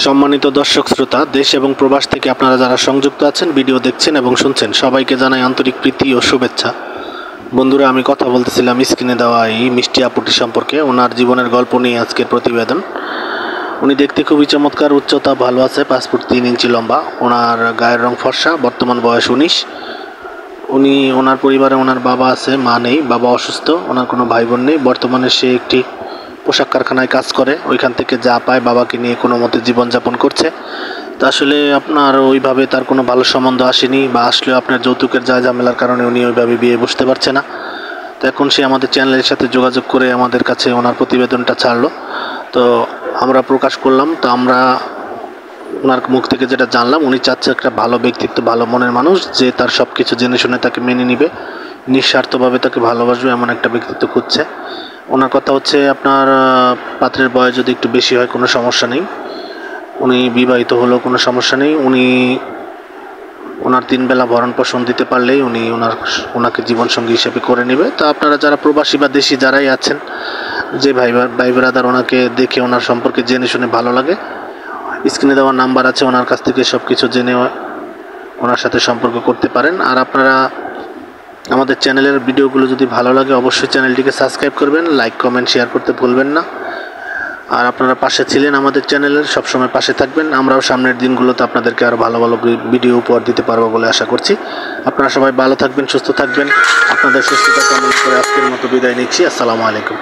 সম্মানিত দর্শক শ্রোতা, দেশ এবং প্রবাস থেকে আপনারা যারা সংযুক্ত আছেন, ভিডিও দেখছেন এবং শুনছেন, সবাইকে জানাই আন্তরিক প্রীতি ও শুভেচ্ছা। বন্ধুরা, আমি কথা বলতেছিলাম স্ক্রিনে দেওয়া এই মিষ্টি আপুটি সম্পর্কে। ওনার জীবনের গল্প নিয়ে আজকের প্রতিবেদন। উনি দেখতে খুবই চমৎকার, উচ্চতা ভালো আছে, 5 ফুট 3 ইঞ্চি লম্বা। ওনার গায়ের রং ফর্সা, বর্তমান বয়স 19। ওনার পরিবারে ওনার বাবা আছে, মা নেই, বাবা অসুস্থ। ওনার কোনো ভাই বোন নেই। বর্তমানে সে একটি পোশাক কারখানায় কাজ করে, ওইখান থেকে যা পায় বাবাকে নিয়ে কোনো মতে জীবনযাপন করছে। তা আসলে আপনার ওইভাবে তার কোনো ভালো সম্বন্ধ আসেনি, বা আসলেও আপনার যৌতুকের যা ঝামেলার কারণে উনি ওইভাবে বিয়ে বসতে পারছে না। তো এখন সে আমাদের চ্যানেলের সাথে যোগাযোগ করে আমাদের কাছে ওনার প্রতিবেদনটা ছাড়লো, তো আমরা প্রকাশ করলাম। তো আমরা ওনার মুখ থেকে যেটা জানলাম, উনি চাচ্ছে একটা ভালো ব্যক্তিত্ব, ভালো মনের মানুষ, যে তার সব কিছু জেনে শুনে তাকে মেনে নিবে, নিঃস্বার্থভাবে তাকে ভালোবাসবে, এমন একটা ব্যক্তিত্ব খুঁজছে। ওনার কথা হচ্ছে, আপনার পাত্রের বয়স যদি একটু বেশি হয় কোনো সমস্যা নেই, উনি বিবাহিত হলেও কোনো সমস্যা নেই। ওনার 3 বেলা ভরণ পোষণ দিতে পারলেই উনি ওনাকে জীবনসঙ্গী হিসেবে করে নেবে। তো আপনারা যারা প্রবাসী বা দেশি যারাই আছেন, যে ভাই ব্রাদার ওনাকে দেখে ওনার সম্পর্কে জেনে শুনে ভালো লাগে, স্ক্রিনে দেওয়া নাম্বার আছে, ওনার কাছ থেকে সব কিছু জেনে ওনার সাথে সম্পর্ক করতে পারেন। আর আপনারা আমাদের চ্যানেলের ভিডিওগুলো যদি ভালো লাগে, অবশ্যই চ্যানেলটিকে সাবস্ক্রাইব করবেন, লাইক কমেন্ট শেয়ার করতে ভুলবেন না। আর আপনারা পাশে ছিলেন আমাদের চ্যানেলের, সবসময় পাশে থাকবেন। আমরাও সামনের দিনগুলোতে আপনাদেরকে আরও ভালো ভালো ভিডিও উপহার দিতে পারবো বলে আশা করছি। আপনারা সবাই ভালো থাকবেন, সুস্থ থাকবেন। আপনাদের সুস্থতা কামনা করে আজকের মতো বিদায় নিচ্ছি। আসসালামু আলাইকুম।